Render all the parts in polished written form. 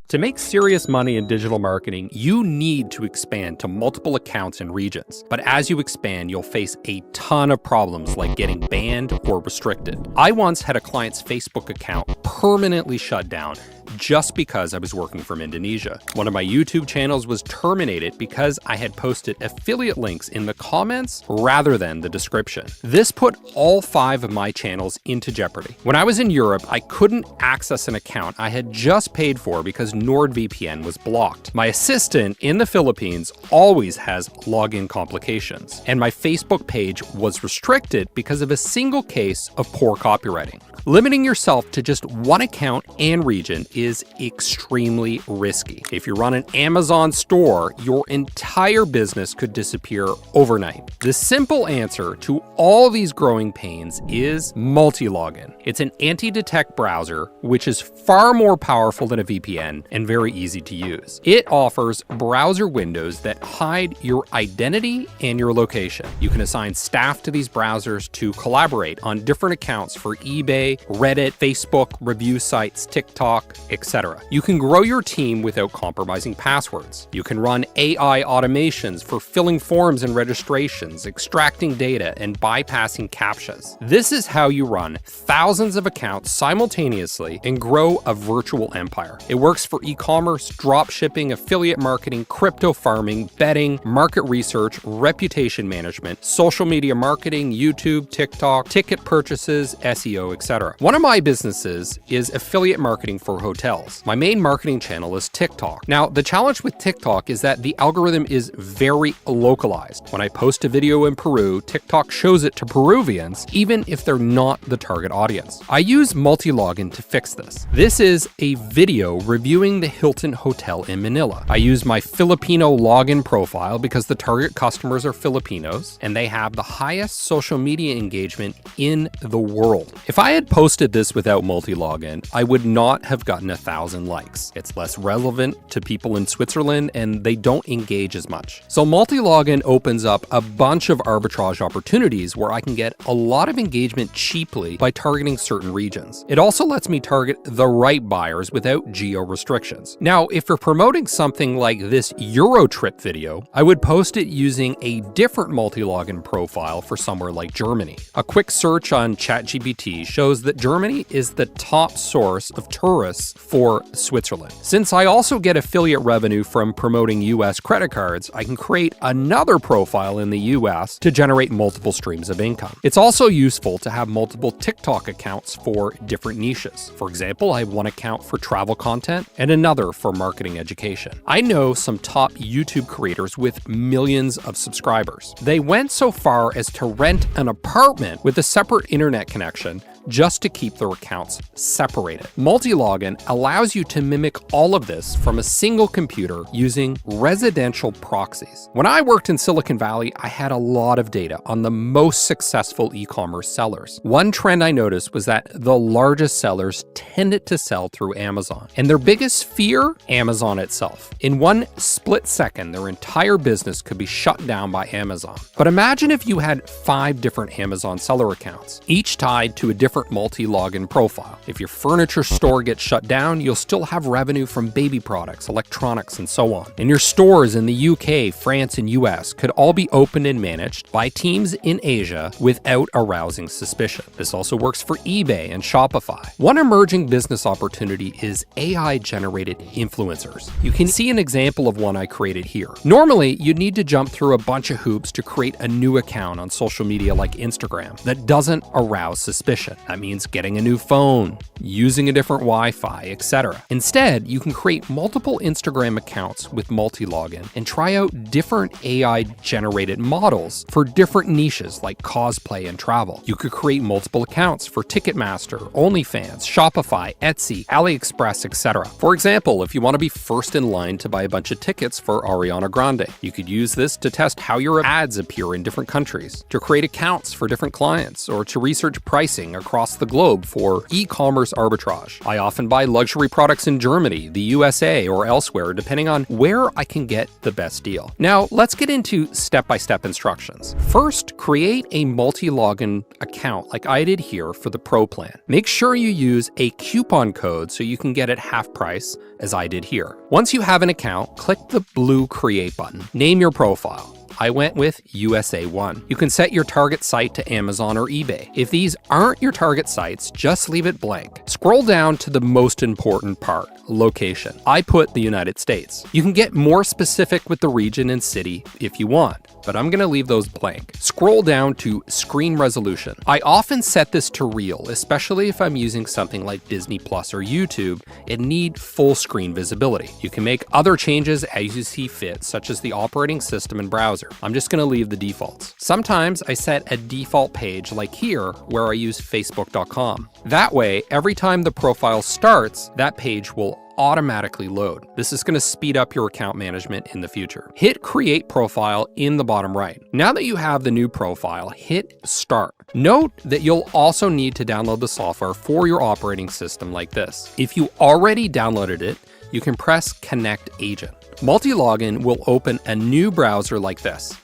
To make serious money in digital marketing, you need to expand to multiple accounts and regions. But as you expand, you'll face a ton of problems like getting banned or restricted. I once had a client's Facebook account permanently shut down just because I was working from Indonesia. One of my YouTube channels was terminated because I had posted affiliate links in the comments rather than the description. This put all 5 of my channels into jeopardy. When I was in Europe, I couldn't access an account I had just paid for because NordVPN was blocked. My assistant in the Philippines always has login complications, and my Facebook page was restricted because of a single case of poor copywriting. Limiting yourself to just one account and region is extremely risky. If you run an Amazon store, your entire business could disappear overnight. The simple answer to all these growing pains is Multilogin. It's an anti-detect browser, which is far more powerful than a VPN and very easy to use. It offers browser windows that hide your identity and your location. You can assign staff to these browsers to collaborate on different accounts for eBay, Reddit, Facebook, review sites, TikTok, etc. You can grow your team without compromising passwords. You can run AI automations for filling forms and registrations, extracting data, and bypassing CAPTCHAs. This is how you run thousands of accounts simultaneously and grow a virtual empire. It works for e-commerce, drop shipping, affiliate marketing, crypto farming, betting, market research, reputation management, social media marketing, YouTube, TikTok, ticket purchases, SEO, etc. One of my businesses is affiliate marketing for hotels. My main marketing channel is TikTok. Now, the challenge with TikTok is that the algorithm is very localized. When I post a video in Peru, TikTok shows it to Peruvians, even if they're not the target audience. I use Multilogin to fix this. This is a video reviewing the Hilton Hotel in Manila. I use my Filipino login profile because the target customers are Filipinos and they have the highest social media engagement in the world. If I had posted this without Multilogin, I would not have gotten 1,000 likes. It's less relevant to people in Switzerland and they don't engage as much. So Multilogin opens up a bunch of arbitrage opportunities where I can get a lot of engagement cheaply by targeting certain regions. It also lets me target the right buyers without geo restrictions. Now, if you're promoting something like this Eurotrip video, I would post it using a different Multilogin profile for somewhere like Germany. A quick search on ChatGPT shows that Germany is the top source of tourists for Switzerland. Since I also get affiliate revenue from promoting US credit cards, I can create another profile in the US to generate multiple streams of income. It's also useful to have multiple TikTok accounts for different niches. For example, I have one account for travel content and another for marketing education. I know some top YouTube creators with millions of subscribers. They went so far as to rent an apartment with a separate internet connection just to keep their accounts separated. Multilogin allows you to mimic all of this from a single computer using residential proxies. When I worked in Silicon Valley, I had a lot of data on the most successful e-commerce sellers. One trend I noticed was that the largest sellers tended to sell through Amazon. And their biggest fear? Amazon itself. In one split second, their entire business could be shut down by Amazon. But imagine if you had 5 different Amazon seller accounts, each tied to a different Multilogin profile. If your furniture store gets shut down, you'll still have revenue from baby products, electronics, and so on. And your stores in the UK, France, and US could all be opened and managed by teams in Asia without arousing suspicion. This also works for eBay and Shopify. One emerging business opportunity is AI-generated influencers. You can see an example of one I created here. Normally, you'd need to jump through a bunch of hoops to create a new account on social media like Instagram that doesn't arouse suspicion. That means getting a new phone, using a different Wi-Fi, etc. Instead, you can create multiple Instagram accounts with Multilogin and try out different AI-generated models for different niches like cosplay and travel. You could create multiple accounts for Ticketmaster, OnlyFans, Shopify, Etsy, AliExpress, etc. For example, if you want to be first in line to buy a bunch of tickets for Ariana Grande, you could use this to test how your ads appear in different countries, to create accounts for different clients, or to research pricing across across the globe for e-commerce arbitrage. I often buy luxury products in Germany, the USA, or elsewhere, depending on where I can get the best deal. Now, let's get into step-by-step instructions. First, create a Multilogin account like I did here for the Pro plan. Make sure you use a coupon code so you can get it half price, as I did here. Once you have an account, click the blue Create button. Name your profile. I went with USA1. You can set your target site to Amazon or eBay. If these aren't your target sites, just leave it blank. Scroll down to the most important part, location. I put the United States. You can get more specific with the region and city if you want, but I'm gonna leave those blank. Scroll down to screen resolution. I often set this to real, especially if I'm using something like Disney Plus or YouTube and need full screen visibility. You can make other changes as you see fit, such as the operating system and browser. I'm just gonna leave the defaults. Sometimes I set a default page like here where I use facebook.com. That way, every time the profile starts, that page will automatically load. This is gonna speed up your account management in the future. Hit Create Profile in the bottom right. Now that you have the new profile, hit Start. Note that you'll also need to download the software for your operating system like this. If you already downloaded it, you can press Connect Agent. Multilogin will open a new browser like this.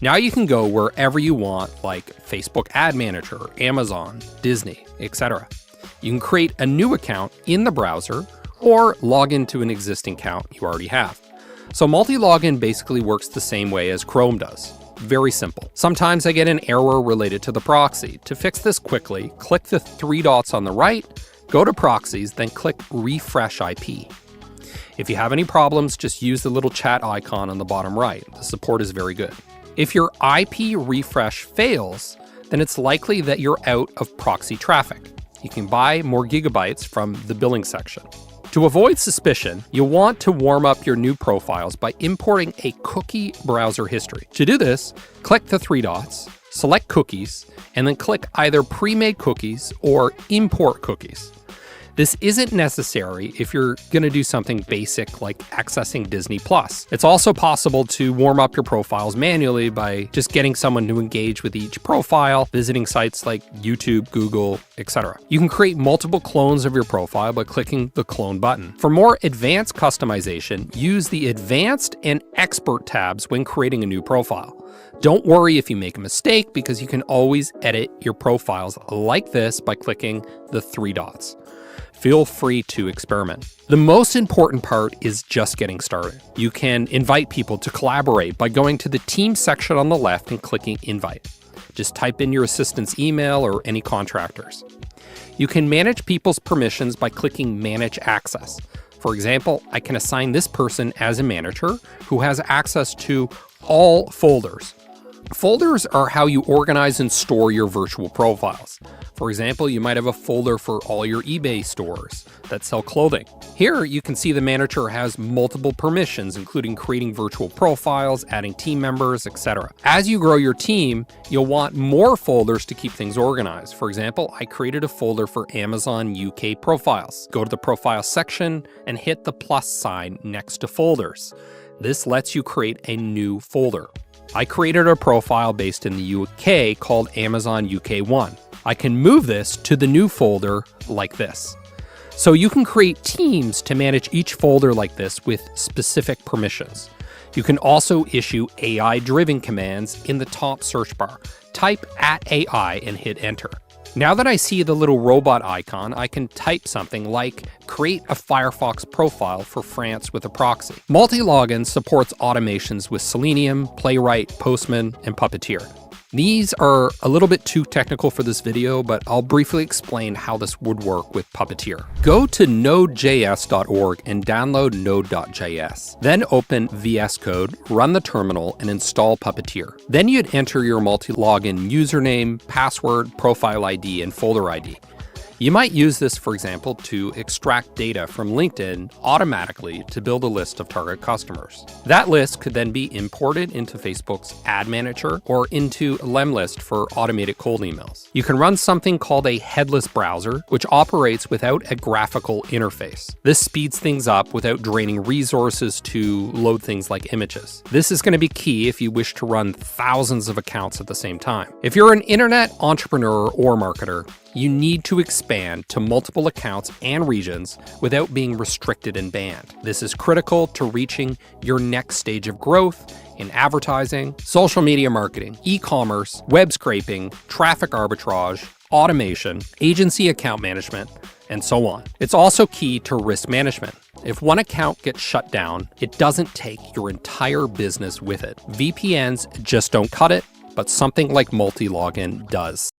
Now you can go wherever you want, like Facebook Ad Manager, Amazon, Disney, etc. You can create a new account in the browser or log into an existing account you already have. So Multilogin basically works the same way as Chrome does. Very simple. Sometimes I get an error related to the proxy. To fix this quickly, click the three dots on the right, go to Proxies, then click Refresh IP. If you have any problems, just use the little chat icon on the bottom right. The support is very good. If your IP refresh fails, then it's likely that you're out of proxy traffic. You can buy more gigabytes from the billing section. To avoid suspicion, you'll want to warm up your new profiles by importing a cookie browser history. To do this, click the three dots, select Cookies, and then click either Pre-made Cookies or Import Cookies. This isn't necessary if you're gonna do something basic like accessing Disney Plus. It's also possible to warm up your profiles manually by just getting someone to engage with each profile, visiting sites like YouTube, Google, etc. You can create multiple clones of your profile by clicking the Clone button. For more advanced customization, use the Advanced and Expert tabs when creating a new profile. Don't worry if you make a mistake because you can always edit your profiles like this by clicking the three dots. Feel free to experiment. The most important part is just getting started. You can invite people to collaborate by going to the team section on the left and clicking Invite. Just type in your assistant's email or any contractors. You can manage people's permissions by clicking Manage Access. For example, I can assign this person as a manager who has access to all folders. Folders are how you organize and store your virtual profiles. For example, you might have a folder for all your eBay stores that sell clothing. Here, you can see the manager has multiple permissions, including creating virtual profiles, adding team members, etc. As you grow your team, you'll want more folders to keep things organized. For example, I created a folder for Amazon UK profiles. Go to the Profile section and hit the plus sign next to Folders. This lets you create a new folder. I created a profile based in the UK called Amazon UK1. I can move this to the new folder like this. So you can create teams to manage each folder like this with specific permissions. You can also issue AI-driven commands in the top search bar. Type @AI and hit enter. Now that I see the little robot icon, I can type something like create a Firefox profile for France with a proxy. Multilogin supports automations with Selenium, Playwright, Postman, and Puppeteer. These are a little bit too technical for this video, but I'll briefly explain how this would work with Puppeteer. Go to nodejs.org and download node.js. Then open VS Code, run the terminal, and install Puppeteer. Then you'd enter your Multilogin username, password, profile ID, and folder ID. You might use this, for example, to extract data from LinkedIn automatically to build a list of target customers. That list could then be imported into Facebook's Ad Manager or into Lemlist for automated cold emails. You can run something called a headless browser, which operates without a graphical interface. This speeds things up without draining resources to load things like images. This is going to be key if you wish to run thousands of accounts at the same time. If you're an internet entrepreneur or marketer, You need to expand to multiple accounts and regions without being restricted and banned. This is critical to reaching your next stage of growth in advertising, social media marketing, e-commerce, web scraping, traffic arbitrage, automation, agency account management, and so on. It's also key to risk management. If one account gets shut down, it doesn't take your entire business with it. VPNs just don't cut it, but something like Multilogin does.